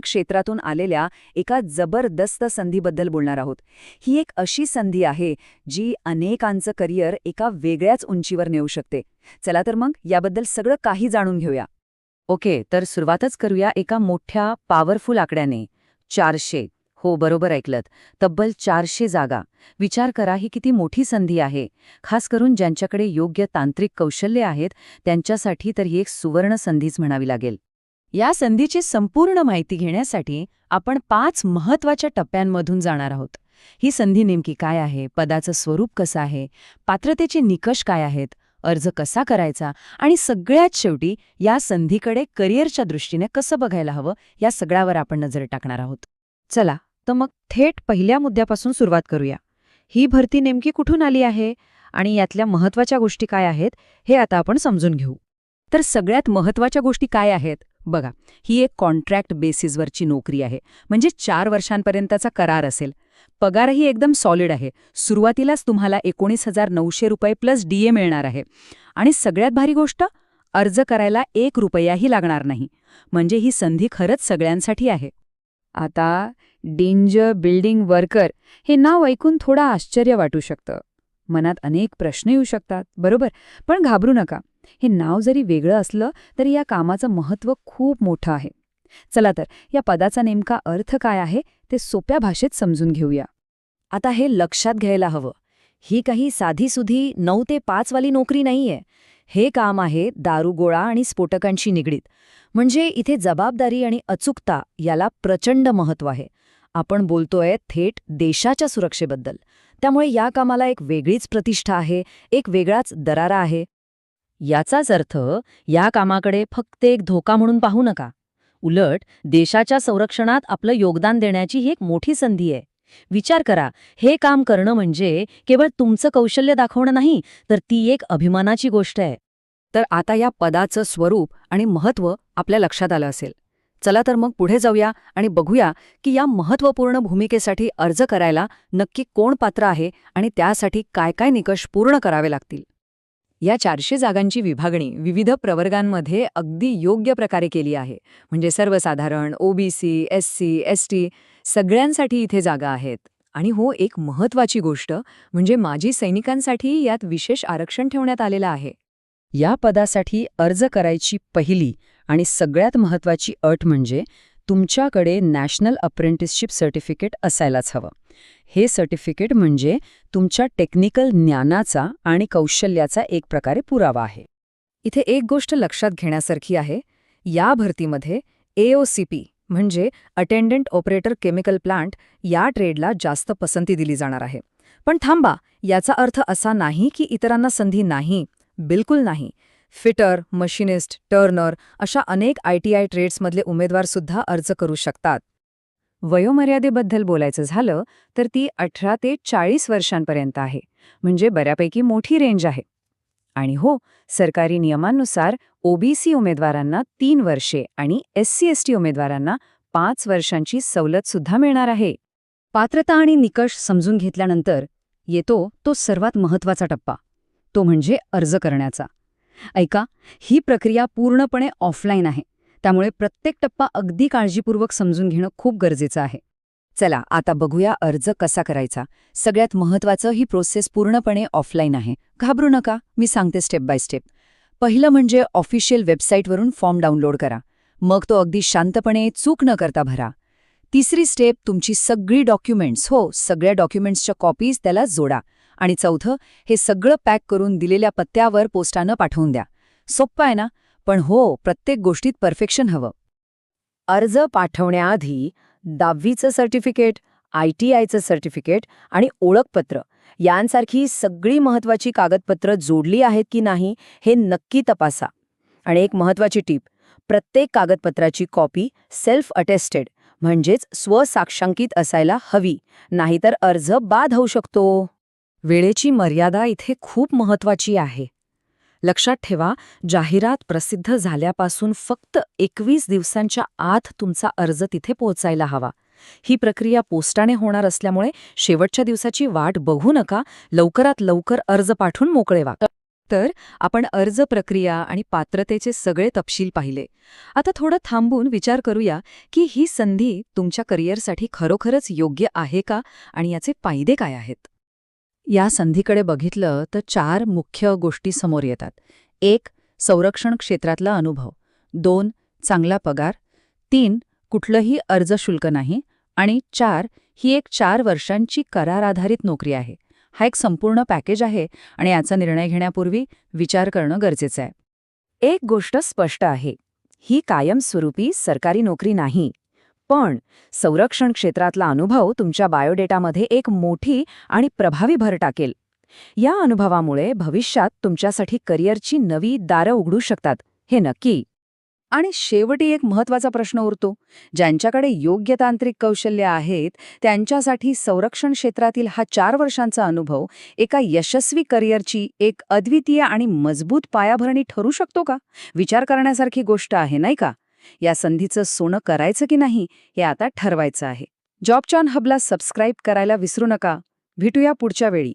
क्षेत्रातून आलेल्या एका जबरदस्त संधीबद्दल बोलणार आहोत. ही एक अशी संधी आहे जी अनेकांचं करिअर एका वेगळ्याच उंचीवर नेऊ शकते. चला तर मग याबद्दल सगळं काही जाणून घेऊया. ओके, तर सुरुवातच करूया एका मोठ्या पॉवरफुल आकड्याने. 400. हो, बरोबर ऐकलत. तब्बल 400 जागा. विचार करा, ही किती मोठी संधी आहे. खास करून ज्यांच्याकडे योग्य तांत्रिक कौशल्य आहेत त्यांच्यासाठी तर ही एक सुवर्ण संधीच म्हणावी लागेल. या संधीची संपूर्ण माहिती घेण्यासाठी आपण 5 महत्त्वाच्या टप्प्यांमधून जाणार आहोत. ही संधी नेमकी काय आहे, पदाचं स्वरूप कसं आहे, पात्रतेचे निकष काय आहेत, अर्ज कसा करायचा आणि सगळ्यात शेवटी या संधीकडे करिअरच्या दृष्टीने कसं बघायला हवं, या सगळ्यावर आपण नजर टाकणार आहोत. चला, तर मग थेट पहिल्या मुद्द्यापासून सुरुवात करूया. ही भरती नेमकी कुठून आली आहे आणि यातल्या महत्त्वाच्या गोष्टी काय आहेत हे आता आपण समजून घेऊ. तर सगळ्यात महत्त्वाच्या गोष्टी काय आहेत बघा. ही एक कॉन्ट्रॅक्ट बेसिसवरची नोकरी आहे, म्हणजे 4 वर्षांपर्यंतचा करार असेल. पगारही एकदम सॉलिड आहे. सुरुवातीलाच तुम्हाला 19,900 रुपये प्लस डीए मिळणार आहे. आणि सगळ्यात भारी गोष्ट, अर्ज करायला 1 रुपयाही लागणार नाही. म्हणजे ही संधी खरंच सगळ्यांसाठी आहे. आता डेंजर बिल्डिंग वर्कर हे नाव ऐकून थोडं आश्चर्य वाटू शकतं. मनात अनेक प्रश्न येऊ शकतात, बरोबर. पण घाबरू नका. हे नाव जरी वेगळं असलं तरी या कामाचं महत्त्व खूप मोठं आहे. चला तर या पदाचा नेमका अर्थ काय आहे ते सोप्या भाषेत समजून घेऊया. आता हे लक्षात घ्यायला हवं, ही काही साधीसुधी 9 ते 5 वाली नोकरी नाहीये. हे काम आहे दारुगोळा आणि स्फोटकांशी निगडीत. म्हणजे इथे जबाबदारी आणि अचूकता याला प्रचंड महत्त्व आहे. आपण बोलतोय थेट देशाच्या सुरक्षेबद्दल. त्यामुळे या कामाला एक वेगळीच प्रतिष्ठा आहे, एक वेगळाच दरारा आहे. याचाच अर्थ या कामाकडे फक्त एक धोका म्हणून पाहू नका. उलट देशाच्या संरक्षणात आपलं योगदान देण्याची ही एक मोठी संधी आहे. विचार करा, हे काम करणं म्हणजे केवळ तुमचं कौशल्य दाखवणं नाही, तर ती एक अभिमानाची गोष्ट आहे. तर आता या पदाचं स्वरूप आणि महत्त्व आपल्या लक्षात आलं असेल. चला तर मग पुढे जाऊया आणि बघूया की या महत्त्वपूर्ण भूमिकेसाठी अर्ज करायला नक्की कोण पात्र आहे आणि त्यासाठी काय काय निकष पूर्ण करावे लागतील. या 400 जागांची विभागणी विविध प्रवर्गांमध्ये अगदी योग्य प्रकारे केली आहे. म्हणजे सर्वसाधारण, ओबीसी, एससी, एसटी सगळ्यांसाठी इथे जागा आहेत. आणि हो, एक महत्त्वाची गोष्ट म्हणजे माजी सैनिकांसाठी यात विशेष आरक्षण ठेवण्यात आलेलं आहे. या पदासाठी अर्ज करायची पहिली आणि सगळ्यात महत्त्वाची अट म्हणजे तुमच्याकडे नॅशनल अप्रेंटिसशिप सर्टिफिकेट असायलाच हवं. हे सर्टिफिकेट म्हणजे तुमच्या टेक्निकल ज्ञानाचा आणि कौशल्याचा एक प्रकारे पुरावा आहे. इथे एक गोष्ट लक्षात घेण्यासारखी आहे. या भरतीमध्ये AOCP म्हणजे अटेंडंट ऑपरेटर केमिकल प्लांट या ट्रेडला जास्त पसंती दिली जाणार आहे. पण थांबा, याचा अर्थ असा नाही की इतरांना संधी नाही. बिलकुल नाही. फिटर, मशिनिस्ट, टर्नर अशा अनेक ITI ट्रेड्समधले उमेदवारसुद्धा अर्ज करू शकतात. वयोमर्यादेबद्दल बोलायचं झालं तर ती 18 ते 40 वर्षांपर्यंत आहे. म्हणजे बऱ्यापैकी मोठी रेंज आहे. आणि हो, सरकारी नियमांनुसार OBC उमेदवारांना 3 वर्षे आणि SC/ST उमेदवारांना 5 वर्षांची सवलतसुद्धा मिळणार आहे. पात्रता आणि निकष समजून घेतल्यानंतर येतो तो सर्वात महत्त्वाचा टप्पा, तो म्हणजे अर्ज करण्याचा. ऐका, ही प्रक्रिया पूर्णपणे ऑफलाईन आहे. त्यामुळे प्रत्येक टप्पा अगदी काळजीपूर्वक समजून घेणं खूप गरजेचं आहे. चला आता बघूया अर्ज कसा करायचा. सगळ्यात महत्त्वाचं, ही प्रोसेस पूर्णपणे ऑफलाईन आहे. घाबरू नका, मी सांगते स्टेप बाय स्टेप. पहिलं म्हणजे ऑफिशियल वेबसाईटवरून फॉर्म डाउनलोड करा. मग तो अगदी शांतपणे चूक न करता भरा. तिसरी स्टेप, तुमची सगळी डॉक्युमेंट्स, हो सगळ्या डॉक्युमेंट्सच्या कॉपीज त्याला जोडा. आणि चौथं, हे सगळं पॅक करून दिलेल्या पत्त्यावर पोस्टानं पाठवून द्या. सोप्पं आहे ना? पण हो, प्रत्येक गोष्टीत परफेक्शन हवं. अर्ज पाठवण्याआधी 10वीचं सर्टिफिकेट, ITIचं सर्टिफिकेट आणि ओळखपत्र यांसारखी सगळी महत्त्वाची कागदपत्रं जोडली आहेत की नाही हे नक्की तपासा. आणि एक महत्त्वाची टीप, प्रत्येक कागदपत्राची कॉपी सेल्फ अटेस्टेड म्हणजेच स्वसाक्षांकित असायला हवी, नाहीतर अर्ज बाद होऊ शकतो. वेळेची मर्यादा इथे खूप महत्त्वाची आहे. लक्षात ठेवा, जाहिरात प्रसिद्ध झाल्यापासून फक्त 21 दिवसांच्या आत तुमचा अर्ज तिथे पोहोचायला हवा. ही प्रक्रिया पोस्टाने होणार असल्यामुळे शेवटच्या दिवसाची वाट बघू नका. लवकरात लवकर अर्ज पाठवून मोकळे व्हा. तर आपण अर्ज प्रक्रिया आणि पात्रतेचे सगळे तपशील पाहिले. आता थोडं थांबून विचार करूया की ही संधी तुमच्या करिअरसाठी खरोखरच योग्य आहे का आणि याचे फायदे काय आहेत. या संधीकडे बघितलं तर 4 मुख्य गोष्टी समोर येतात. 1. संरक्षण क्षेत्रातला अनुभव. 2. चांगला पगार. 3. कुठलंही अर्ज शुल्क नाही. आणि 4. ही एक 4 वर्षांची करार आधारित नोकरी आहे. हा एक संपूर्ण पॅकेज आहे आणि याचा निर्णय घेण्यापूर्वी विचार करणं गरजेचं आहे. एक गोष्ट स्पष्ट आहे, ही कायमस्वरूपी सरकारी नोकरी नाही. पण संरक्षण क्षेत्रातला अनुभव तुमच्या बायोडेटामध्ये एक मोठी आणि प्रभावी भर टाकेल. या अनुभवामुळे भविष्यात तुमच्यासाठी करिअरची नवी दारं उघडू शकतात, हे नक्की. आणि शेवटी एक महत्त्वाचा प्रश्न उरतो. ज्यांच्याकडे योग्य तांत्रिक कौशल्य आहेत, त्यांच्यासाठी संरक्षण क्षेत्रातील हा 4 वर्षांचा अनुभव एका यशस्वी करिअरची एक अद्वितीय आणि मजबूत पायाभरणी ठरू शकतो का? विचार करण्यासारखी गोष्ट आहे, नाही का? या संधीचं सोनं करायचं की नाही, हे आता ठरवायचं आहे. जॉब चान हबला सबस्क्राईब करायला विसरू नका. भेटूया पुढच्या वेळी.